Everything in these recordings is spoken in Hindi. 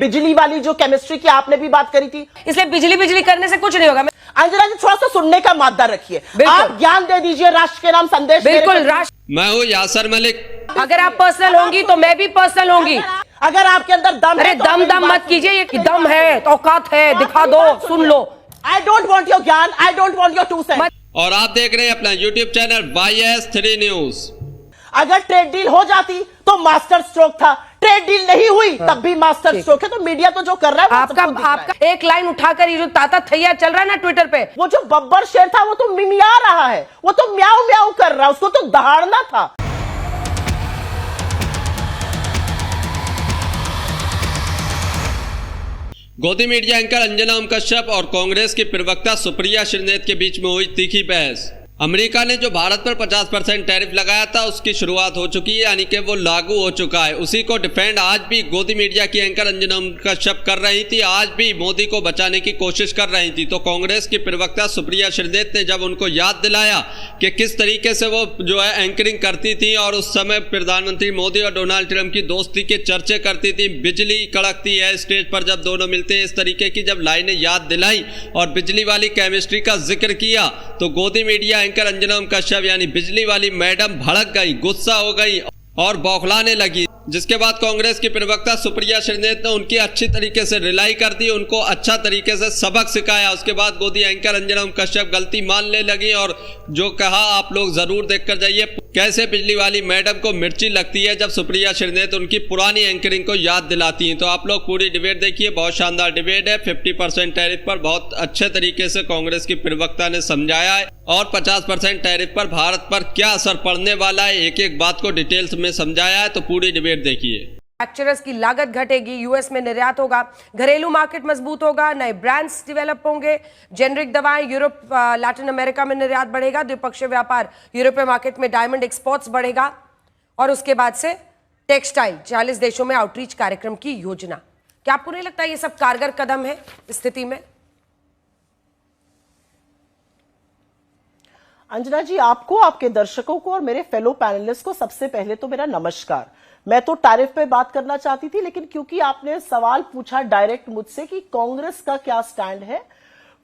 बिजली वाली जो केमिस्ट्री की आपने भी बात करी थी, इसलिए बिजली बिजली करने से कुछ नहीं होगा। अंजना जी थोड़ा सा सुनने का मादा रखिए, आप ज्ञान दे दीजिए राष्ट्र के नाम संदेश। बिल्कुल, राष्ट्र। मैं हूँ यासर मलिक। अगर आप पर्सनल होंगी तो मैं भी पर्सनल होंगी। अगर आपके अंदर दम है, अरे दम मत कीजिए, ये दम है, औकात है, दिखा दो, सुन लो। आई डोंट वॉन्ट योर ज्ञान, I don't want your 2 cent. और आप देख रहे हैं अपना YouTube चैनल YS3 न्यूज। अगर ट्रेड डील हो जाती तो मास्टर स्ट्रोक था, ट्रेड डील नहीं हुई तब भी मास्टर स्ट्रोक है। तो मीडिया तो जो कर रहा है आपका एक लाइन उठाकर ये जो ताता थैया चल रहा है ना ट्विटर पे, वो जो बब्बर शेर था वो तो मिमिया रहा है, वो तो म्याऊ म्याऊ कर रहा है, उसको तो दहाड़ना था। गोदी मीडिया एंकर अंजना ओम कश्यप और कांग्रेस की प्रवक्ता सुप्रिया श्रीनेत के बीच में हुई तीखी बहस। अमेरिका ने जो भारत पर 50% टैरिफ लगाया था उसकी शुरुआत हो चुकी है, यानी कि वो लागू हो चुका है। उसी को डिफेंड आज भी गोदी मीडिया की एंकर अंजना ओम कश्यप कर रही थी, आज भी मोदी को बचाने की कोशिश कर रही थी। तो कांग्रेस की प्रवक्ता सुप्रिया श्रीनेत ने जब उनको याद दिलाया कि किस तरीके से वो जो है एंकरिंग करती थी और उस समय प्रधानमंत्री मोदी और डोनाल्ड ट्रंप की दोस्ती के चर्चे करती थी, बिजली कड़कती है स्टेज पर जब दोनों मिलते हैं, इस तरीके की जब लाइनें याद दिलाई और बिजली वाली केमिस्ट्री का जिक्र किया तो गोदी मीडिया एंकर अंजना ओम कश्यप यानी बिजली वाली मैडम भड़क गई, गुस्सा हो गई और बौखलाने लगी। जिसके बाद कांग्रेस की प्रवक्ता सुप्रिया श्रीनेत ने उनकी अच्छी तरीके से रिलाई कर दी, उनको अच्छा तरीके से सबक सिखाया। उसके बाद गोदी एंकर अंजना ओम कश्यप गलती मानने लगी और जो कहा आप लोग जरूर देखकर जाइए कैसे बिजली वाली मैडम को मिर्ची लगती है जब सुप्रिया श्रीनेत उनकी पुरानी एंकरिंग को याद दिलाती हैं। तो आप लोग पूरी डिबेट देखिए, बहुत शानदार डिबेट है। 50% टैरिफ पर बहुत अच्छे तरीके से कांग्रेस की प्रवक्ता ने समझाया है और 50% टैरिफ पर भारत पर क्या असर पड़ने वाला है एक एक बात को डिटेल्स में समझाया है। तो पूरी डिबेट देखिए। मैन्युफैक्चरर्स की लागत घटेगी, यूएस में निर्यात होगा, घरेलू मार्केट मजबूत होगा, नए ब्रांड्स डेवलप होंगे, जेनरिक दवाएं यूरोप लैटिन अमेरिका में निर्यात बढ़ेगा, द्विपक्षीय व्यापार यूरोपीय मार्केट में डायमंड एक्सपोर्ट्स बढ़ेगा और उसके बाद से टेक्सटाइल 40 देशों में आउटरीच कार्यक्रम की योजना। क्या आपको नहीं लगता ये सब कारगर कदम है इस स्थिति में? अंजना जी, आपको, आपके दर्शकों को और मेरे फेलो पैनलिस्ट को सबसे पहले तो मेरा नमस्कार। मैं तो टैरिफ पे बात करना चाहती थी, लेकिन क्योंकि आपने सवाल पूछा डायरेक्ट मुझसे कि कांग्रेस का क्या स्टैंड है,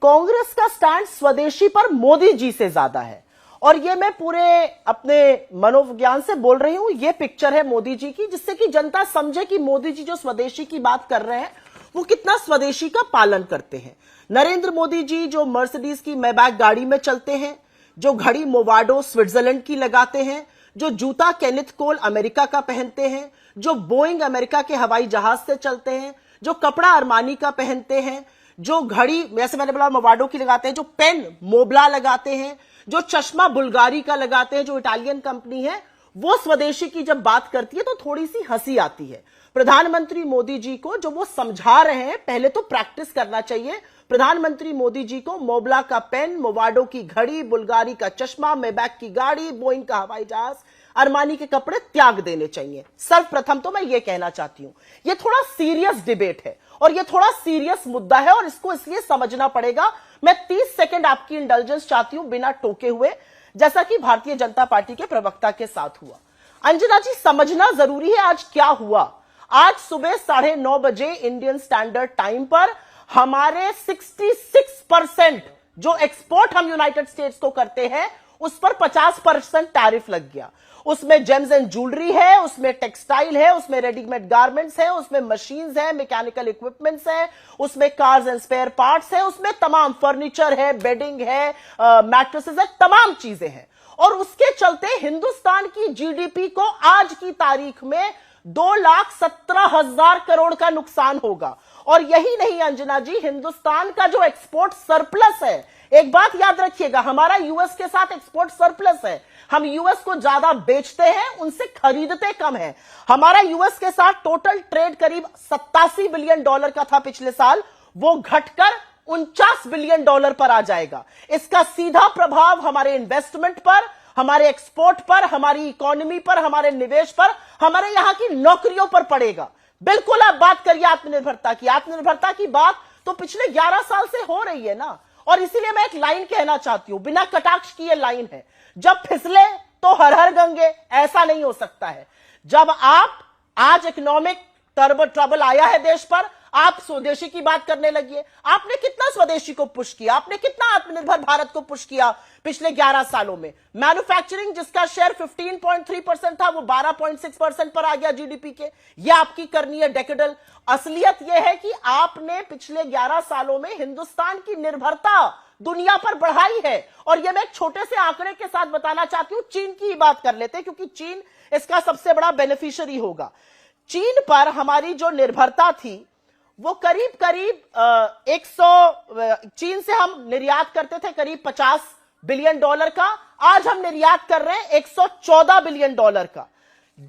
कांग्रेस का स्टैंड स्वदेशी पर मोदी जी से ज्यादा है। और ये मैं पूरे अपने मनोविज्ञान से बोल रही हूं। ये पिक्चर है मोदी जी की, जिससे कि जनता समझे कि मोदी जी जो स्वदेशी की बात कर रहे हैं वो कितना स्वदेशी का पालन करते हैं। नरेंद्र मोदी जी जो मर्सिडीज की मैबैक गाड़ी में चलते हैं, जो घड़ी मोवाडो स्विट्जरलैंड की लगाते हैं, जो जूता केनिथ कोल अमेरिका का पहनते हैं, जो बोइंग अमेरिका के हवाई जहाज से चलते हैं, जो कपड़ा अरमानी का पहनते हैं, जो घड़ी वैसे मैंने बोला मोवाडो की लगाते हैं, जो पेन मोबला लगाते हैं, जो चश्मा बुल्गारी का लगाते हैं, जो इटालियन कंपनी है, वो स्वदेशी की जब बात करती है तो थोड़ी सी हंसी आती है। प्रधानमंत्री मोदी जी को जो वो समझा रहे हैं, पहले तो प्रैक्टिस करना चाहिए। प्रधानमंत्री मोदी जी को मोबला का पेन, मोवाडो की घड़ी, बुल्गारी का चश्मा, मेबैक की गाड़ी, बोइंग का हवाई जहाज, अरमानी के कपड़े त्याग देने चाहिए। सर्वप्रथम तो मैं ये कहना चाहती हूं, ये थोड़ा सीरियस डिबेट है और ये थोड़ा सीरियस मुद्दा है और इसको इसलिए समझना पड़ेगा। मैं 30 सेकंड आपकी इंडल्जेंस चाहती हूं बिना टोके हुए, जैसा कि भारतीय जनता पार्टी के प्रवक्ता के साथ हुआ। अंजना जी, समझना जरूरी है आज क्या हुआ। आज सुबह 9:30 बजे इंडियन स्टैंडर्ड टाइम पर हमारे 66% जो एक्सपोर्ट हम यूनाइटेड स्टेट्स को करते हैं उस पर 50% टैरिफ लग गया। उसमें जेम्स एंड ज्वेलरी है, उसमें टेक्सटाइल है, उसमें रेडीमेड गारमेंट्स है, उसमें मशीन्स है, मैकेनिकल इक्विपमेंट्स है, उसमें कार्स एंड स्पेयर पार्ट्स है, उसमें तमाम फर्नीचर है, बेडिंग है, मैट्रेसेस है, तमाम चीजें हैं। और उसके चलते हिंदुस्तान की जीडीपी को आज की तारीख में 2,17,000 करोड़ का नुकसान होगा। और यही नहीं अंजना जी, हिंदुस्तान का जो एक्सपोर्ट सरप्लस है, एक बात याद रखिएगा, हमारा यूएस के साथ एक्सपोर्ट सरप्लस है। हम यूएस को ज्यादा बेचते हैं, उनसे खरीदते कम है। हमारा यूएस के साथ टोटल ट्रेड करीब $87 बिलियन का था पिछले साल, वो घटकर $49 बिलियन पर आ जाएगा। इसका सीधा प्रभाव हमारे इन्वेस्टमेंट पर, हमारे एक्सपोर्ट पर, हमारी इकोनॉमी पर, हमारे निवेश पर, हमारे यहां की नौकरियों पर पड़ेगा। बिल्कुल आप बात करिए आत्मनिर्भरता की, आत्मनिर्भरता की बात तो पिछले 11 साल से हो रही है ना। और इसीलिए मैं एक लाइन कहना चाहती हूं, बिना कटाक्ष की ये लाइन है, जब फिसले तो हर हर गंगे, ऐसा नहीं हो सकता है। जब आप आज इकोनॉमिक ट्रबल आया है देश पर, आप स्वदेशी की बात करने लगिए। आपने कितना स्वदेशी को पुश किया, आपने कितना आत्मनिर्भर भारत को पुश किया पिछले 11 सालों में। मैन्युफैक्चरिंग जिसका शेयर 15.3% था वो 12.6% पर आ गया जीडीपी के। ये आपकी करनी है डेकेडल। असलियत यह है कि आपने पिछले 11 सालों में हिंदुस्तान की निर्भरता दुनिया पर बढ़ाई है। और यह मैं एक छोटे से आंकड़े के साथ बताना चाहती हूं। चीन की बात कर लेते हैं क्योंकि चीन इसका सबसे बड़ा बेनिफिशियरी होगा। चीन पर हमारी जो निर्भरता थी वो करीब करीब 100, चीन से हम निर्यात करते थे करीब $50 बिलियन का। आज हम निर्यात कर रहे हैं $114 बिलियन का।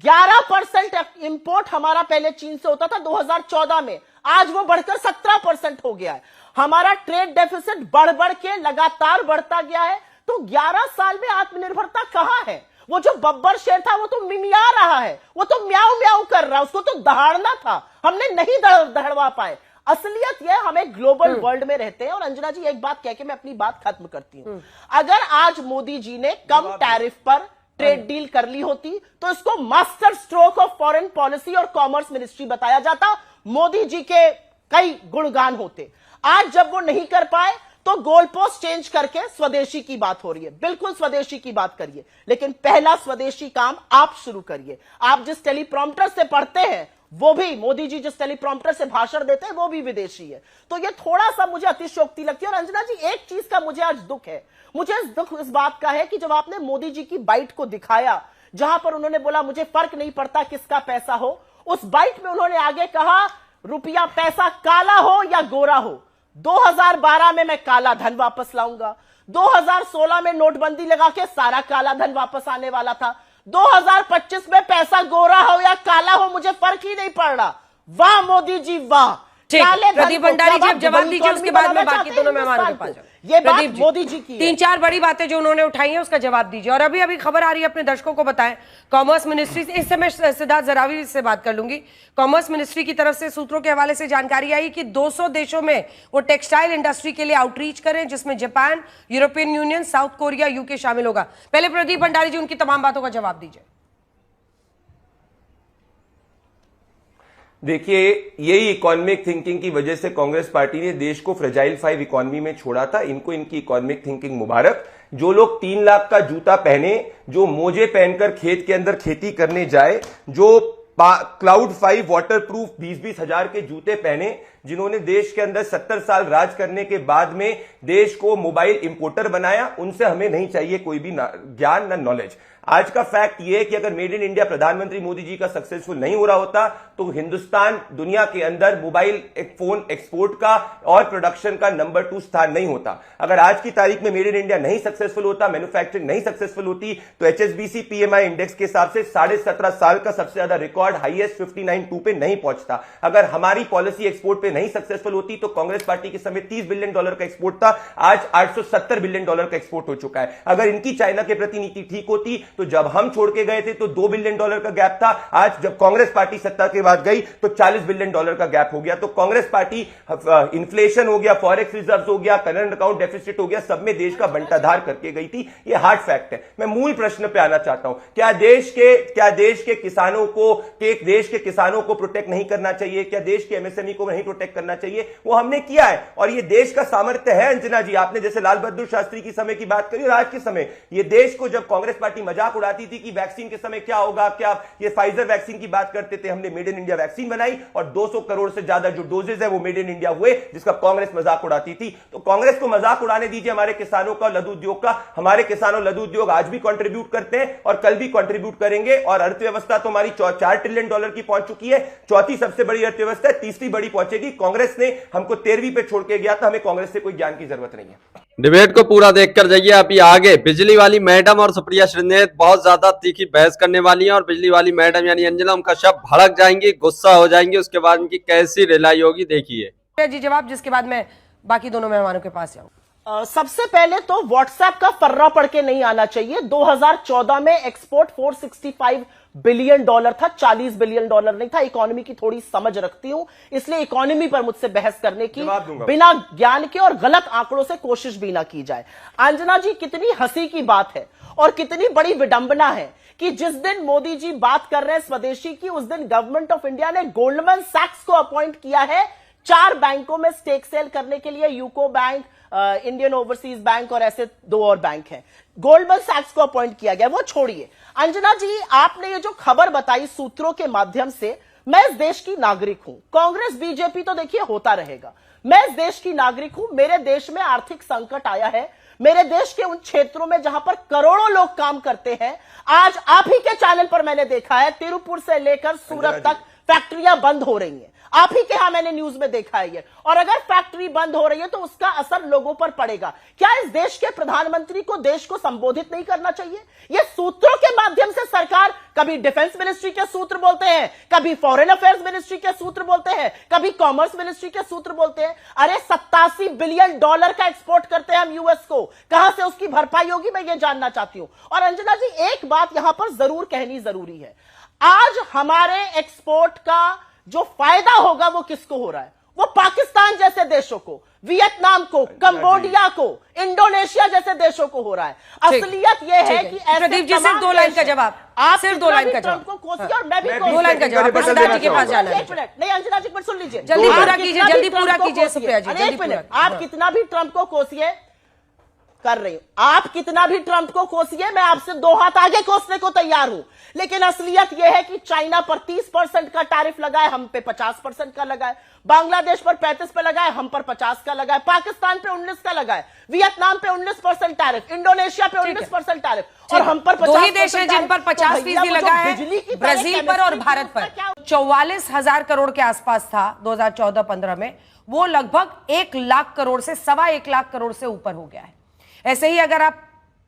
11% इंपोर्ट हमारा पहले चीन से होता था 2014 में, आज वो बढ़कर 17% हो गया है। हमारा ट्रेड डेफिसिट बढ़ बढ़ के लगातार बढ़ता गया है। तो 11 साल में आत्मनिर्भरता कहां है? वो जो बब्बर शेर था वो तो मिमिया रहा है, वो तो म्याऊ म्याऊ कर रहा है, उसको तो दहाड़ना था, हमने नहीं दहड़वा पाए। असलियत यह हमें ग्लोबल वर्ल्ड में रहते हैं। और अंजना जी एक बात कह के मैं अपनी बात खत्म करती हूं। अगर आज मोदी जी ने कम टैरिफ पर ट्रेड डील कर ली होती तो इसको master stroke of foreign policy और कॉमर्स मिनिस्ट्री बताया जाता, मोदी जी के कई गुणगान होते। आज जब वो नहीं कर पाए तो गोल पोस्ट चेंज करके स्वदेशी की बात हो रही है। बिल्कुल स्वदेशी की बात करिए, लेकिन पहला स्वदेशी काम आप शुरू करिए। आप जिस टेलीप्रॉम्प्टर से पढ़ते हैं वो भी, मोदी जी जिस टेलीप्रॉम्प्टर से भाषण देते हैं वो भी विदेशी है। तो ये थोड़ा सा मुझे अतिशयोक्ति लगती है। और अंजना जी एक चीज का मुझे आज दुख है, मुझे दुख इस बात का है कि जब आपने मोदी जी की बाइट को दिखाया जहां पर उन्होंने बोला मुझे फर्क नहीं पड़ता किसका पैसा हो, उस बाइट में उन्होंने आगे कहा रुपया पैसा काला हो या गोरा हो, 2012 में मैं काला धन वापस लाऊंगा, 2016 में नोटबंदी लगा के सारा काला धन वापस आने वाला था, 2025 में पैसा गोरा हो या काला हो मुझे फर्क ही नहीं पड़ रहा। वाह मोदी जी वाह। प्रदीप भंडारी जी अब जवाब दीजिए, उसके बाद में बाकी दोनों मेहमानों के पास। ये बात मोदी जी की 3-4 बड़ी बातें जो उन्होंने उठाई हैं उसका जवाब दीजिए। और अभी खबर आ रही है, अपने दर्शकों को बताएं, कॉमर्स मिनिस्ट्री से, इस समय सिद्धार्थ जरावी से बात कर लूंगी। कॉमर्स मिनिस्ट्री की तरफ से सूत्रों के हवाले से जानकारी आई कि 200 देशों में वो टेक्सटाइल इंडस्ट्री के लिए आउटरीच करें, जिसमें Japan, European union, south Korea, UK शामिल होगा। पहले प्रदीप भंडारी जी उनकी तमाम बातों का जवाब दीजिए। देखिए, यही इकोनॉमिक थिंकिंग की वजह से कांग्रेस पार्टी ने देश को फ्रेजाइल 5 इकोनॉमी में छोड़ा था। इनको इनकी इकोनॉमिक थिंकिंग मुबारक। जो लोग 3 लाख का जूता पहने, जो मोजे पहनकर खेत के अंदर खेती करने जाए, जो क्लाउड 5 वाटर प्रूफ 20-20 हजार के जूते पहने, जिन्होंने देश के अंदर 70 साल राज करने के बाद में देश को मोबाइल इंपोर्टर बनाया, उनसे हमें नहीं चाहिए कोई भी ज्ञान ना नॉलेज। आज का फैक्ट यह है कि अगर मेड इन इंडिया प्रधानमंत्री मोदी जी का सक्सेसफुल नहीं हो रहा होता तो हिंदुस्तान दुनिया के अंदर मोबाइल फोन एक्सपोर्ट का और प्रोडक्शन का नंबर 2 स्थान नहीं होता। अगर आज की तारीख में मेड इन इंडिया नहीं सक्सेसफुल होता, मैन्युफैक्चरिंग नहीं सक्सेसफुल होती, तो एचएसबीसी पीएमआई इंडेक्स के हिसाब से 17.5 साल का सबसे ज्यादा रिकॉर्ड हाईएस्ट 59.2 पे नहीं पहुंचता। अगर हमारी पॉलिसी एक्सपोर्ट पे नहीं सक्सेसफुल होती तो कांग्रेस पार्टी के समय $30 बिलियन का एक्सपोर्ट था, आज $870 बिलियन का एक्सपोर्ट हो चुका है। अगर इनकी चाइना के प्रति नीति ठीक होती तो जब हम छोड़ के गए थे तो $2 बिलियन का गैप था, आज जब कांग्रेस पार्टी सत्ता के बाद गई तो $40 बिलियन का गैप हो गया। तो कांग्रेस पार्टी इन्फ्लेशन हो गया, फॉरेक्स रिजर्व्स हो गया, करंट अकाउंट डेफिसिट हो गया, सब में देश का बंटाधार करके गई थी। यह हार्ड फैक्ट है। मैं मूल प्रश्न पे आना चाहता हूं, क्या देश के किसानों को प्रोटेक्ट नहीं करना चाहिए? क्या देश के एमएसएमई को नहीं प्रोटेक्ट करना चाहिए? वो हमने किया है और ये देश का सामर्थ्य है। अंजना जी, आपने जैसे लाल बहादुर शास्त्री की समय की बात करी और आज के समय, ये देश को जब कांग्रेस पार्टी मजाक उड़ाती थी कि वैक्सीन के समय क्या होगा, क्या ये फाइजर वैक्सीन की बात करते थे, हमने मेड इन इंडिया वैक्सीन बनाई और 200 करोड़ से ज्यादा जो डोजेज है वो मेड इन इंडिया हुए, जिसका कांग्रेस मजाक उड़ाती थी। तो कांग्रेस को मजाक उड़ाने दीजिए हमारे किसानों का, लघु उद्योग का। हमारे किसानों लघु उद्योग आज भी कंट्रीब्यूट करते हैं और कल भी कंट्रीब्यूट करेंगे और अर्थव्यवस्था तो हमारी $4 ट्रिलियन की पहुंच चुकी है। चौथी सबसे बड़ी अर्थव्यवस्था है, तीसरी बड़ी पहुंचेगी। कांग्रेस ने हमको 13वीं पे छोड़ के गया था, हमें कांग्रेस से कोई ज्ञान की जरूरत नहीं है। डिबेट को पूरा देखकर जाइए। अभी आगे बिजली वाली मैडम और सुप्रिया श्रीनेत बहुत ज्यादा तीखी बहस करने वाली हैं और बिजली वाली मैडम यानी अंजना ओम कश्यप भड़क जाएंगी, गुस्सा हो जाएंगी। उसके बाद उनकी कैसी रिलाई होगी देखिए जी जवाब, जिसके बाद मैं बाकी दोनों मेहमानों के पास जाऊं। सबसे पहले तो व्हाट्सएप का फर्रा पढ़ के नहीं आना चाहिए। 2014 में एक्सपोर्ट $465 बिलियन था, $40 बिलियन नहीं था। इकोनॉमी की थोड़ी समझ रखती हूं, इसलिए इकोनॉमी पर मुझसे बहस करने की बिना ज्ञान के और गलत आंकड़ों से कोशिश भी ना की जाए। अंजना जी, कितनी हंसी की बात है और कितनी बड़ी विडंबना है कि जिस दिन मोदी जी बात कर रहे हैं स्वदेशी की, उस दिन गवर्नमेंट ऑफ इंडिया ने गोल्डमैन सैक्स को अपॉइंट किया है 4 बैंकों में स्टेक सेल करने के लिए UCO bank, Indian overseas bank और ऐसे 2 और बैंक हैं। गोल्डमैन सैक्स को अपॉइंट किया गया, वो छोड़िए। अंजना जी, आपने ये जो खबर बताई सूत्रों के माध्यम से, मैं इस देश की नागरिक हूं। कांग्रेस बीजेपी तो देखिए होता रहेगा, मैं इस देश की नागरिक हूं। मेरे देश में आर्थिक संकट आया है, मेरे देश के उन क्षेत्रों में जहां पर करोड़ों लोग काम करते हैं। आज आप ही के चैनल पर मैंने देखा है, तिरुपुर से लेकर सूरत तक फैक्ट्रियां बंद हो रही हैं। आप ही के यहां मैंने न्यूज में देखा है ये। और अगर फैक्ट्री बंद हो रही है तो उसका असर लोगों पर पड़ेगा। क्या इस देश के प्रधानमंत्री को देश को संबोधित नहीं करना चाहिए? ये सूत्रों के माध्यम से सरकार, कभी डिफेंस मिनिस्ट्री के सूत्र बोलते हैं, कभी फॉरेन अफेयर्स मिनिस्ट्री के सूत्र बोलते हैं, कभी कॉमर्स मिनिस्ट्री के सूत्र बोलते हैं। अरे $87 बिलियन का एक्सपोर्ट करते हैं हम यूएस को, कहां से उसकी भरपाई होगी, मैं ये जानना चाहती हूं। और अंजना जी, एक बात यहां पर जरूर कहनी जरूरी है, आज हमारे एक्सपोर्ट का जो फायदा होगा वो किसको हो रहा है? वो पाकिस्तान जैसे देशों को, वियतनाम को, कंबोडिया को, इंडोनेशिया जैसे देशों को हो रहा है। असलियत यह है कि ऐसे प्रदीप जी, सिर्फ 2 लाइन का जवाब, आप सिर्फ 2 लाइन का जवाब को कोसिए और मैं भी 2 लाइन का जवाब अंजना जी के पास जाना है। एक मिनट, नहीं अंजना जी, सुन लीजिए, जल्दी पूरा कीजिए, जल्दी पूरा कीजिए सुप्रिया जी, एक मिनट। आप कितना भी ट्रंप को कोसिए, कर रही हूं, आप कितना भी ट्रंप को कोसिए, मैं आपसे 2 हाथ आगे कोसने को तैयार हूं। लेकिन असलियत यह है कि चाइना पर 30% का टैरिफ लगा है, हम पे 50% का लगा है। बांग्लादेश पर 35 पे लगा है, हम पर 50 का लगा है। पाकिस्तान पे 19 का लगा है, वियतनाम पे 19% टैरिफ, इंडोनेशिया पे 19% टैरिफ, और हम पर 50%। 2 ही देश हैं जिन पर 50% लगा है, ब्राजील पर और भारत पर। 44,000 करोड़ के आसपास था 2014-15 में, वो लगभग 1 लाख करोड़ से 1.25 लाख करोड़ से ऊपर हो गया है। ऐसे ही अगर आप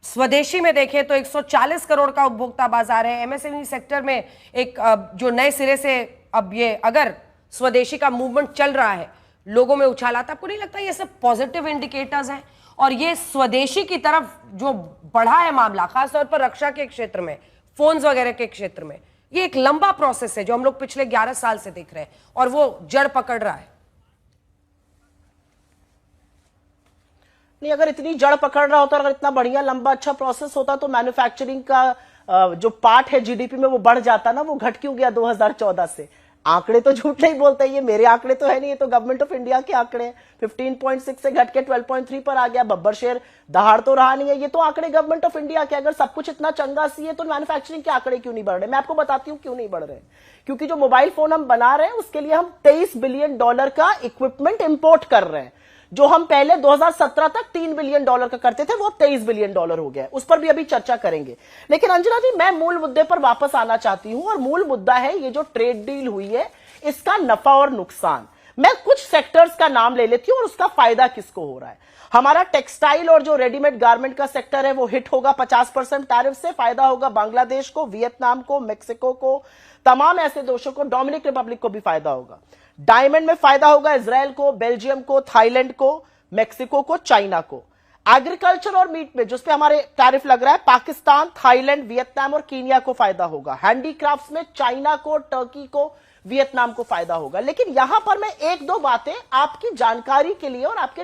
स्वदेशी में देखें तो 140 करोड़ का उपभोक्ता बाजार है। एमएसएमई सेक्टर में एक जो नए सिरे से अब ये अगर स्वदेशी का मूवमेंट चल रहा है, लोगों में उछाल आता, आपको नहीं लगता ये सब पॉजिटिव इंडिकेटर्स हैं? और ये स्वदेशी की तरफ जो बढ़ा है मामला, खासतौर पर रक्षा के क्षेत्र में, फोन्स वगैरह के क्षेत्र में, ये एक लंबा प्रोसेस है जो हम लोग पिछले 11 साल से देख रहे हैं और वो जड़ पकड़ रहा है। नहीं, अगर इतनी जड़ पकड़ रहा होता, अगर इतना बढ़िया लंबा अच्छा प्रोसेस होता तो मैन्युफैक्चरिंग का जो पार्ट है जीडीपी में वो बढ़ जाता ना। वो घट क्यों गया 2014 से? आंकड़े तो झूठ नहीं बोलते, ये मेरे आंकड़े तो है नहीं, ये तो गवर्नमेंट ऑफ इंडिया के आंकड़े हैं। 15.6 से घट के 12.3 पर आ गया। बब्बर शेर दहाड़ तो रहा नहीं है, ये तो आंकड़े गवर्नमेंट ऑफ इंडिया के। अगर सब कुछ इतना चंगा सी है तो मैन्युफैक्चरिंग के आंकड़े क्यों नहीं बढ़ रहे? मैं आपको बताती हूँ क्यों नहीं बढ़ रहे। क्योंकि जो मोबाइल फोन हम बना रहे हैं उसके लिए हम $23 बिलियन का इक्विपमेंट इंपोर्ट कर रहे हैं। जो हम पहले 2017 तक $3 बिलियन का करते थे, वो अब $23 बिलियन हो गया है। उस पर भी अभी चर्चा करेंगे। लेकिन अंजना जी, मैं मूल मुद्दे पर वापस आना चाहती हूं, और मूल मुद्दा है ये जो ट्रेड डील हुई है, इसका नफा और नुकसान। मैं कुछ सेक्टर्स का नाम ले लेती हूं और उसका फायदा किसको हो रहा है। हमारा टेक्सटाइल और जो रेडीमेड गारमेंट का सेक्टर है वो हिट होगा 50% टैरिफ से। फायदा होगा बांग्लादेश को, वियतनाम को, मेक्सिको को, तमाम ऐसे देशों को, डोमिनिक रिपब्लिक को भी फायदा होगा। डायमंड में फायदा होगा इजराइल को, बेल्जियम को, थाईलैंड को, मेक्सिको को, चाइना को। एग्रीकल्चर और मीट में जिस पे हमारे टैरिफ लग रहा है, पाकिस्तान, थाईलैंड, वियतनाम और कीनिया को फायदा होगा। हैंडीक्राफ्ट्स में चाइना को, टर्की को, वियतनाम को फायदा होगा। लेकिन यहां पर मैं 1-2 बातें आपकी जानकारी के लिए और आपके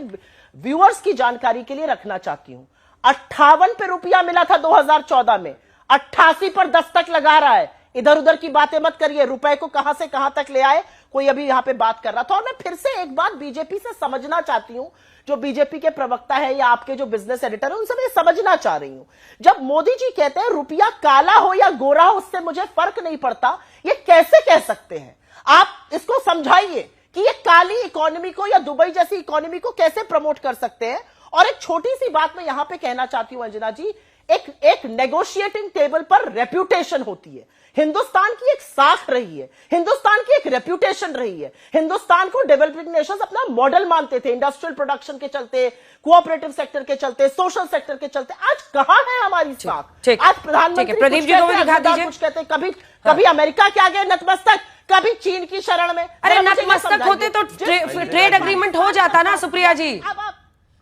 व्यूअर्स की जानकारी के लिए रखना चाहती हूं। 58 पे रुपया मिला था 2014 में, 88 पर दस्तक लगा रहा है। इधर उधर की बातें मत करिए, रुपए को कहां से कहां तक ले आए, कोई अभी यहां पे बात कर रहा था। और मैं फिर से एक बात बीजेपी से समझना चाहती हूं, जो बीजेपी के प्रवक्ता है या आपके जो बिजनेस एडिटर है, उनसे मैं समझना चाह रही हूं। जब मोदी जी कहते हैं रुपया काला हो या गोरा हो उससे मुझे फर्क नहीं पड़ता, ये कैसे कह सकते हैं? आप इसको समझाइए कि ये काली इकोनॉमी को या दुबई जैसी इकोनॉमी को कैसे प्रमोट कर सकते हैं। और एक छोटी सी बात मैं यहां पे कहना चाहती हूं अंजना जी, एक नेगोशिएटिंग टेबल पर रेप्यूटेशन होती है। हिंदुस्तान की एक साख रही है, हिंदुस्तान की एक रेप्यूटेशन रही है। हिंदुस्तान को डेवलपिंग नेशंस अपना मॉडल मानते थे, इंडस्ट्रियल प्रोडक्शन के चलते, कोऑपरेटिव सेक्टर के चलते, सोशल सेक्टर के चलते। आज कहां है हमारी साख? आज प्रधानमंत्री प्रदीप जी को भी दिखा दीजिए। कुछ कहते, कभी अमेरिका के आगे नतमस्तक, कभी चीन की शरण में। अरे नतमस्तक होते तो ट्रेड एग्रीमेंट हो जाता ना सुप्रिया जी।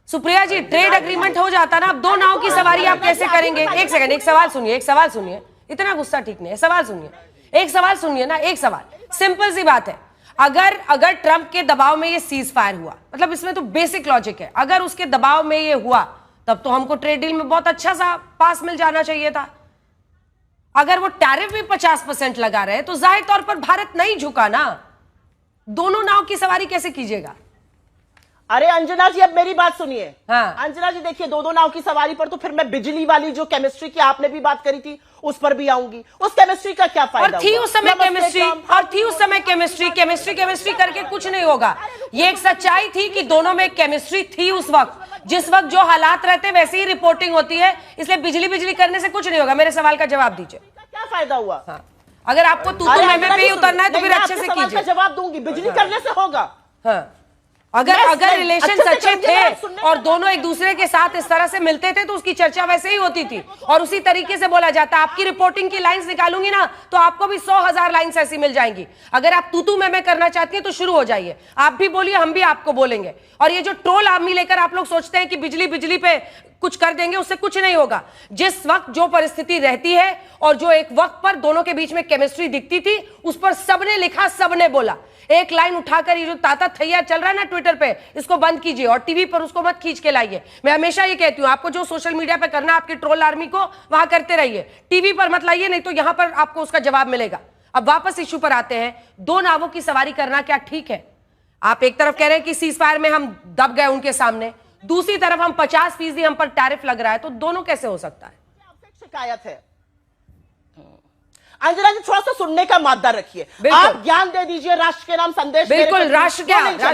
सुप्रिया जी, ट्रेड एग्रीमेंट हो जाता ना। अब 2 नाव की सवारी आप कैसे करेंगे? एक सेकंड, एक सवाल सुनिए। इतना गुस्सा ठीक नहीं है, सवाल सुनिए। एक सवाल सुनिए ना, एक सवाल, सिंपल सी बात है। अगर ट्रंप के दबाव में ये सीज फायर हुआ, मतलब इसमें तो बेसिक लॉजिक है, अगर उसके दबाव में ये हुआ तब तो हमको ट्रेड डील में बहुत अच्छा सा पास मिल जाना चाहिए था। अगर वो टैरिफ भी 50% लगा रहे तो जाहिर तौर पर भारत नहीं झुका ना। दोनों नाव की सवारी कैसे कीजिएगा? अरे अंजना जी, अब मेरी बात सुनिए। हाँ। अंजना जी देखिए, दो नाव की सवारी पर तो फिर मैं बिजली वाली जो केमिस्ट्री की आपने भी बात करी थी उस पर भी आऊंगी। उस केमिस्ट्री का क्या फायदा? और थी उस समय केमिस्ट्री, और थी उस समय केमिस्ट्री करके कुछ नहीं होगा। ये एक सच्चाई थी कि दोनों में केमिस्ट्री थी उस वक्त। जिस वक्त जो हालात रहते वैसे ही रिपोर्टिंग होती है, इसलिए बिजली करने से कुछ नहीं होगा। मेरे सवाल का जवाब दीजिए। क्या फायदा हुआ? हाँ। अगर आपको तू मैं पे ही उतरना है तो फिर अच्छे से कीजिए। जवाब दूंगी, बिजली करने से होगा। हाँ। अगर रिलेशन अच्छे थे और दोनों एक दूसरे के साथ इस तरह से मिलते थे तो उसकी चर्चा वैसे ही होती थी और उसी तरीके से बोला जाता। आपकी रिपोर्टिंग की लाइंस निकालूंगी ना तो आपको भी 100,000 लाइंस ऐसी मिल जाएंगी। अगर आप तू मैं करना चाहती हैं तो शुरू हो जाइए, आप भी बोलिए, हम भी आपको बोलेंगे। और ये जो ट्रोल आर्मी लेकर आप लोग सोचते हैं कि बिजली पे कुछ कर देंगे, उससे कुछ नहीं होगा। जिस वक्त जो परिस्थिति रहती है और जो एक वक्त पर दोनों के बीच में केमिस्ट्री दिखती थी, उस पर सबने लिखा, सबने बोला। एक लाइन उठाकर ये जो ताता थैया चल रहा है ना ट्विटर पे, इसको बंद कीजिए और टीवी पर उसको मत खींच के लाइए। मैं हमेशा ये कहती हूं, आपको जो सोशल मीडिया पे करना, आपकी ट्रोल आर्मी को वहां करते रहिए, टीवी पर मत लाइए, नहीं तो यहां पर आपको उसका जवाब मिलेगा। अब वापस इश्यू पर आते हैं। दो नावों की सवारी करना क्या ठीक है? आप एक तरफ कह रहे हैं कि सीज फायर में हम दब गए उनके सामने, दूसरी तरफ हम 50% हम पर टैरिफ लग रहा है, तो दोनों कैसे हो सकता है? आपसे शिकायत है अंजना जी, थोड़ा सा सुनने का मादा रखिए। आप ज्ञान दे दीजिए, राष्ट्र के नाम संदेश। बिल्कुल, राष्ट्र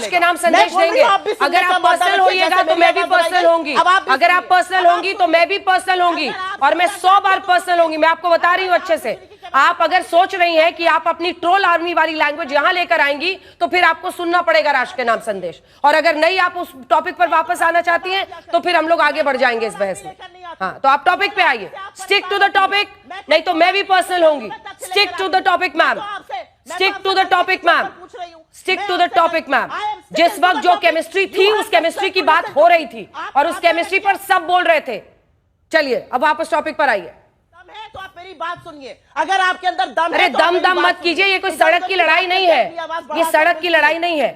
के नाम संदेश देंगे। अगर आप पर्सनल होइएगा तो मैं भी पर्सनल होंगी, अगर आप पर्सनल होंगी तो मैं भी पर्सनल होंगी, और मैं 100 बार पर्सनल होंगी। मैं आपको बता रही हूं अच्छे से। आप अगर सोच रही हैं कि आप अपनी ट्रोल आर्मी वाली लैंग्वेज यहां लेकर आएंगी तो फिर आपको सुनना पड़ेगा राष्ट्र के नाम संदेश। और अगर नहीं आप उस टॉपिक पर वापस आना चाहती हैं तो फिर हम लोग आगे बढ़ जाएंगे इस बहस में। हाँ, तो आप टॉपिक पे आइए, स्टिक टू द टॉपिक, नहीं तो मैं भी पर्सनल होंगी। Stick to the topic ma'am, stick to the topic ma'am, stick to the topic ma'am. जिस वक्त जो केमिस्ट्री थी उस केमिस्ट्री की बात हो रही थी और उस केमिस्ट्री पर सब बोल रहे थे। चलिए अब वापस टॉपिक पर आइए। तो आप मेरी बात सुनिए, अगर आपके अंदर दम अरे है तो दम मत कीजिए, ये कोई सड़क की लड़ाई नहीं है, ये सड़क की लड़ाई नहीं है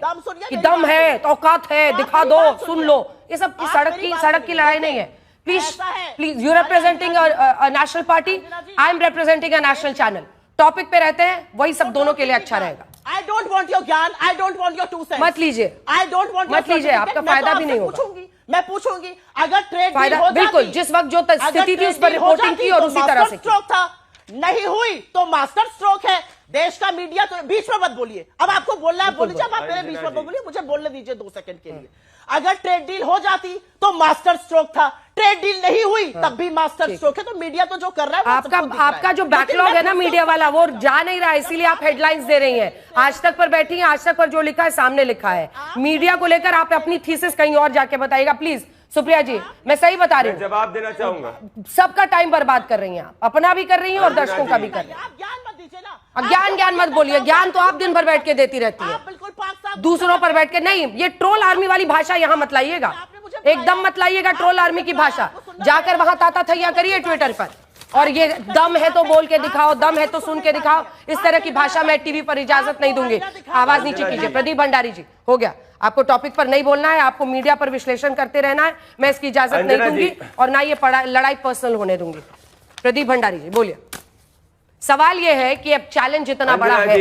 कि दम है, औकात है, दिखा दो, सुन लो, ये सब सड़क की लड़ाई नहीं है। Please you representing a national party, I am representing a national channel. Topic पे रहते हैं, वही सब दोनों के लिए अच्छा रहेगा। आई डोंट वांट योर ज्ञान, I don't want your 2 sense. मत लीजिए, आई डोंट वांट, मत लीजिए, आपका फायदा भी नहीं होगा। मैं पूछूंगी, अगर ट्रेड फायदा बिल्कुल, जिस वक्त जो स्थिति थी उस पर रिपोर्टिंग की और उसी तरह से स्ट्रोक था, नहीं हुई तो मास्टर स्ट्रोक है। देश का मीडिया, तो बीच में मत बोलिए, अब आपको बोलना है बोलिए, जब आप मेरे बीच में बोलिए, मुझे बोलने दीजिए 2 सेकंड के लिए। अगर ट्रेड डील हो जाती तो मास्टर स्ट्रोक था, ट्रेड डील नहीं हुई तब भी मास्टर स्ट्रोक है। तो मीडिया तो जो कर रहा है आपका जो बैकलॉग है ना मीडिया वाला, वो जा नहीं रहा है, इसीलिए आप हेडलाइंस दे रही हैं। आज तक पर बैठी हैं, आज तक पर जो लिखा है सामने लिखा है। मीडिया को लेकर आप अपनी थीसिस कहीं और जाके बताइएगा प्लीज। सुप्रिया जी, मैं सही बता रही हूँ, जवाब देना चाहूंगा। सबका टाइम बर्बाद कर रही हैं आप, अपना भी कर रही हैं और दर्शकों का भी कर रही हैं। आप ज्ञान मत दीजिए ना, अब ज्ञान मत बोलिए, ज्ञान तो आप दिन भर बैठ के देती रहती है, दूसरों पर बैठ के नहीं। ये ट्रोल आर्मी वाली भाषा यहाँ मत लाइएगा, एकदम मत लाइएगा ट्रोल आर्मी की भाषा। जाकर वहां ताता थैया करिए ट्विटर पर, और ये दम है तो बोल के दिखाओ, दम है तो सुन के दिखाओ, इस तरह की भाषा मैं टीवी पर इजाजत नहीं दूंगी। आवाज नीचे कीजिए। प्रदीप भंडारी जी, हो गया, आपको टॉपिक पर नहीं बोलना है, आपको मीडिया पर विश्लेषण करते रहना है, मैं इसकी इजाजत नहीं दूंगी और ना ये लड़ाई पर्सनल होने दूंगी। प्रदीप भंडारी जी बोलिए। सवाल ये है कि अब चैलेंज इतना बड़ा है,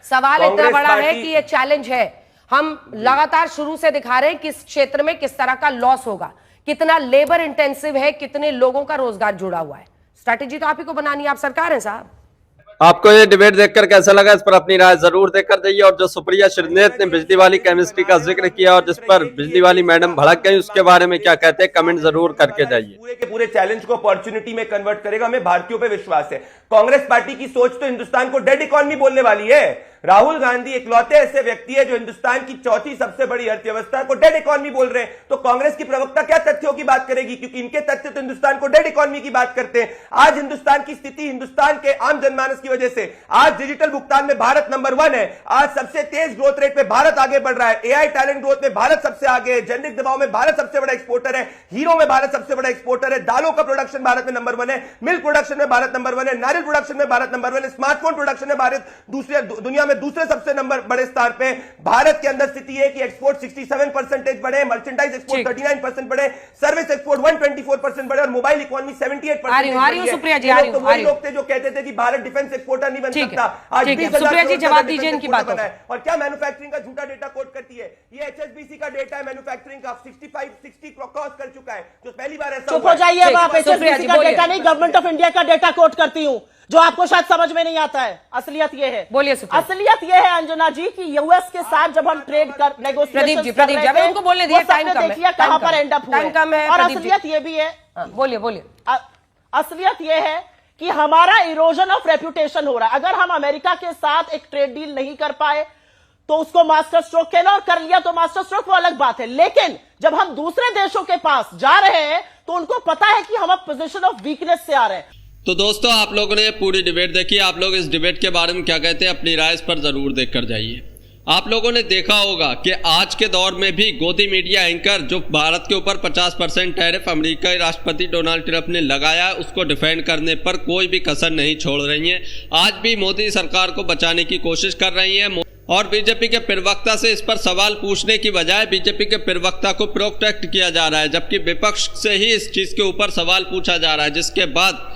सवाल इतना बड़ा है कि ये चैलेंज है। हम लगातार शुरू से दिखा रहे हैं किस क्षेत्र में किस तरह का लॉस होगा, कितना लेबर इंटेंसिव है, कितने लोगों का रोजगार जुड़ा हुआ है। स्ट्रैटेजी तो आप ही को बनानी है, आप सरकार है साहब। आपको ये डिबेट देखकर कैसा लगा, इस पर अपनी राय जरूर देकर जाइए। और जो सुप्रिया श्रीनेत ने बिजली वाली केमिस्ट्री का जिक्र किया और जिस पर बिजली वाली मैडम भड़क गई, उसके बारे में क्या कहते हैं कमेंट जरूर करके जाइए। पूरे के पूरे चैलेंज को अपॉर्चुनिटी में कन्वर्ट करेगा, हमें भारतीयों पे विश्वास है। कांग्रेस पार्टी की सोच तो हिंदुस्तान को डेड इकोनॉमी बोलने वाली है। राहुल गांधी इकलौते ऐसे व्यक्ति है जो हिंदुस्तान की चौथी सबसे बड़ी अर्थव्यवस्था को डेड इकोनॉमी बोल रहे हैं। तो कांग्रेस की प्रवक्ता क्या तथ्यों की बात करेगी, क्योंकि इनके तथ्य तो हिंदुस्तान को डेड इकोनॉमी की बात करते हैं। आज हिंदुस्तान की स्थिति, हिंदुस्तान के आम जनमानस की वजह से आज डिजिटल भुगतान में भारत नंबर 1 है। आज सबसे तेज ग्रोथ रेट पे भारत आगे बढ़ रहा है। एआई टैलेंट ग्रोथ में भारत सबसे आगे है। जेनेरिक दवाओं में भारत सबसे बड़ा एक्सपोर्टर है। हीरो में भारत सबसे बड़ा एक्सपोर्टर है। दालों का प्रोडक्शन भारत में नंबर 1 है। मिल्क प्रोडक्शन में भारत नंबर 1 है। नारियल प्रोडक्शन में भारत नंबर 1 है। स्मार्टफोन प्रोडक्शन में भारत दुनिया में में दूसरे सबसे नंबर बड़े स्थान पे। भारत के अंदर स्थिति है कि एक्सपोर्ट 67% बढ़े, मर्चेंडाइज एक्सपोर्ट 39% बढ़े, सर्विस एक्सपोर्ट 124% बढ़े और मोबाइल इकोनॉमी 78% सुप्रिया जी, तो वही लोग थे जो कहते थे कि भारत डिफेंस एक्सपोर्टर नहीं बन सकता। आज 20,000 सुप्रिया जी जवाब दीजिए इनकी बातों का। और क्या मैन्युफैक्चरिंग का झूठा डेटा कोट करती है? ये एचएसबीसी का डेटा है मैन्युफैक्चरिंग का, 60 क्रॉस कर चुका है, जो पहली बार ऐसा चुप हो जाइए अब आप। एचएसबीसी का डेटा नहीं, गवर्नमेंट ऑफ इंडिया का डेटा कोट करती हूं, जो आपको शायद समझ में नहीं आता है। असलियत ये है, बोलिए सुप्रिया। असलियत ये है अंजना जी कि यूएस के साथ जब हम ट्रेड कर नेगोशिएशन प्रदीप जी अब उनको बोलने दिए, टाइम कम है, देखिए कहां पर एंड अप हुए। और असलियत ये भी है, बोलिए असलियत ये है कि हमारा इरोजन ऑफ रेप्यूटेशन हो रहा है। अगर हम अमेरिका के साथ एक ट्रेड डील नहीं कर पाए तो उसको मास्टर स्ट्रोक कहना, और कर लिया तो मास्टर स्ट्रोक, वो अलग बात है। लेकिन जब हम दूसरे देशों के पास जा रहे हैं तो उनको पता है कि हम अब पोजीशन ऑफ वीकनेस से आ रहे हैं। तो दोस्तों, आप लोगों ने पूरी डिबेट देखी। आप लोग इस डिबेट के बारे में क्या कहते हैं, अपनी राय इस पर जरूर देख कर जाइए। आप लोगों ने देखा होगा कि आज के दौर में भी गोदी मीडिया एंकर जो भारत के ऊपर 50% टैरिफ अमेरिका के राष्ट्रपति डोनाल्ड ट्रंप ने लगाया है, उसको डिफेंड करने पर कोई भी कसर नहीं छोड़ रही हैं। आज भी मोदी सरकार को बचाने की कोशिश कर रही हैं और बीजेपी के प्रवक्ता से इस पर सवाल पूछने की बजाय बीजेपी के प्रवक्ता को प्रोटेक्ट किया जा रहा है, जबकि विपक्ष से ही इस चीज के ऊपर सवाल पूछा जा रहा है। जिसके बाद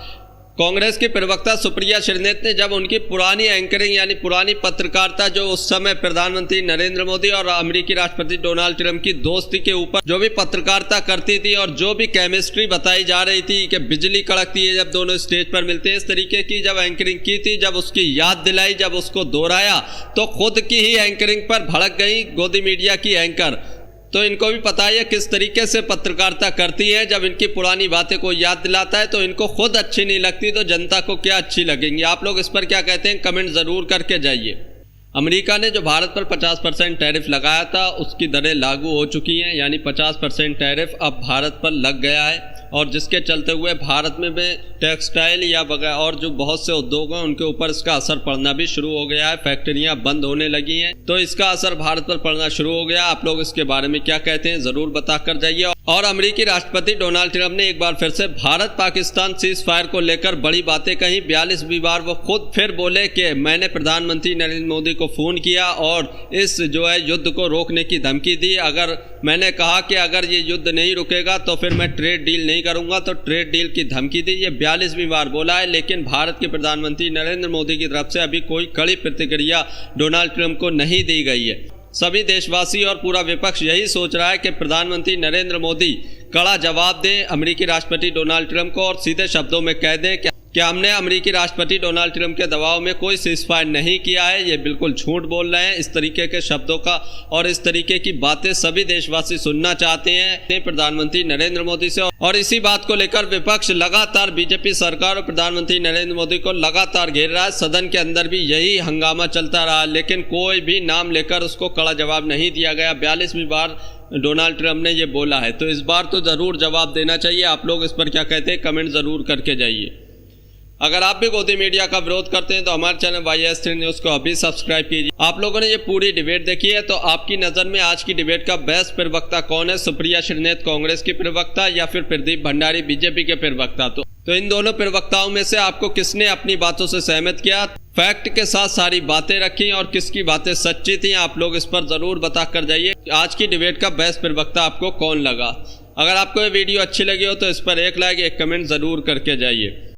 कांग्रेस की प्रवक्ता सुप्रिया श्रीनेत ने जब उनकी पुरानी एंकरिंग यानी पुरानी पत्रकारिता जो उस समय प्रधानमंत्री नरेंद्र मोदी और अमेरिकी राष्ट्रपति डोनाल्ड ट्रंप की दोस्ती के ऊपर जो भी पत्रकारिता करती थी और जो भी केमिस्ट्री बताई जा रही थी कि बिजली कड़कती है जब दोनों स्टेज पर मिलते हैं, इस तरीके की जब एंकरिंग की थी, जब उसकी याद दिलाई, जब उसको दोहराया, तो खुद की ही एंकरिंग पर भड़क गई गोदी मीडिया की एंकर। तो इनको भी पता है किस तरीके से पत्रकारिता करती है। जब इनकी पुरानी बातें को याद दिलाता है तो इनको खुद अच्छी नहीं लगती, तो जनता को क्या अच्छी लगेंगी। आप लोग इस पर क्या कहते हैं, कमेंट जरूर करके जाइए। अमेरिका ने जो भारत पर 50% टैरिफ लगाया था उसकी दरें लागू हो चुकी हैं, यानी 50% टैरिफ अब भारत पर लग गया है, और जिसके चलते हुए भारत में टेक्सटाइल या वगैरह और जो बहुत से उद्योग हैं उनके ऊपर इसका असर पड़ना भी शुरू हो गया है। फैक्ट्रियां बंद होने लगी हैं, तो इसका असर भारत पर पड़ना शुरू हो गया। आप लोग इसके बारे में क्या कहते हैं जरूर बता कर जाइए। और अमेरिकी राष्ट्रपति डोनाल्ड ट्रंप ने एक बार फिर से भारत पाकिस्तान सीज फायर को लेकर बड़ी बातें कही। 42वीं बार वो खुद फिर बोले कि मैंने प्रधानमंत्री नरेंद्र मोदी को फोन किया और इस जो है युद्ध को रोकने की धमकी दी। अगर मैंने कहा कि अगर ये युद्ध नहीं रुकेगा तो फिर मैं ट्रेड डील नहीं करूंगा, तो ट्रेड डील की धमकी दी। ये 42वीं बार बोला है, लेकिन भारत के प्रधानमंत्री नरेंद्र मोदी की तरफ से अभी कोई कड़ी प्रतिक्रिया डोनाल्ड ट्रंप को नहीं दी गई है। सभी देशवासी और पूरा विपक्ष यही सोच रहा है कि प्रधानमंत्री नरेंद्र मोदी कड़ा जवाब दें अमेरिकी राष्ट्रपति डोनाल्ड ट्रंप को और सीधे शब्दों में कह दें कि हमने अमेरिकी राष्ट्रपति डोनाल्ड ट्रंप के दबाव में कोई सीज़फायर नहीं किया है, ये बिल्कुल झूठ बोल रहे हैं। इस तरीके के शब्दों का और इस तरीके की बातें सभी देशवासी सुनना चाहते हैं प्रधानमंत्री नरेंद्र मोदी से। और इसी बात को लेकर विपक्ष लगातार बीजेपी सरकार और प्रधानमंत्री नरेंद्र मोदी को लगातार घेर रहा है। सदन के अंदर भी यही हंगामा चलता रहा, लेकिन कोई भी नाम लेकर उसको कड़ा जवाब नहीं दिया गया। 42वीं बार डोनाल्ड ट्रंप ने ये बोला है, तो इस बार तो जरूर जवाब देना चाहिए। आप लोग इस पर क्या कहते हैं, कमेंट जरूर करके जाइए। अगर आप भी गोदी मीडिया का विरोध करते हैं तो हमारे चैनल YS3 न्यूज को अभी सब्सक्राइब कीजिए। आप लोगों ने ये पूरी डिबेट देखी है, तो आपकी नजर में आज की डिबेट का बेस्ट प्रवक्ता कौन है? सुप्रिया श्रीनेत कांग्रेस की प्रवक्ता या फिर प्रदीप भंडारी बीजेपी के प्रवक्ता? तो इन दोनों प्रवक्ताओं में से आपको किसने अपनी बातों से सहमत किया, फैक्ट के साथ सारी बातें रखी और किसकी बातें सच्ची थी? आप लोग इस पर जरूर बता कर जाइए आज की डिबेट का बेस्ट प्रवक्ता आपको कौन लगा। अगर आपको ये वीडियो अच्छी लगी हो तो इस पर एक लाइक एक कमेंट जरूर करके जाइए।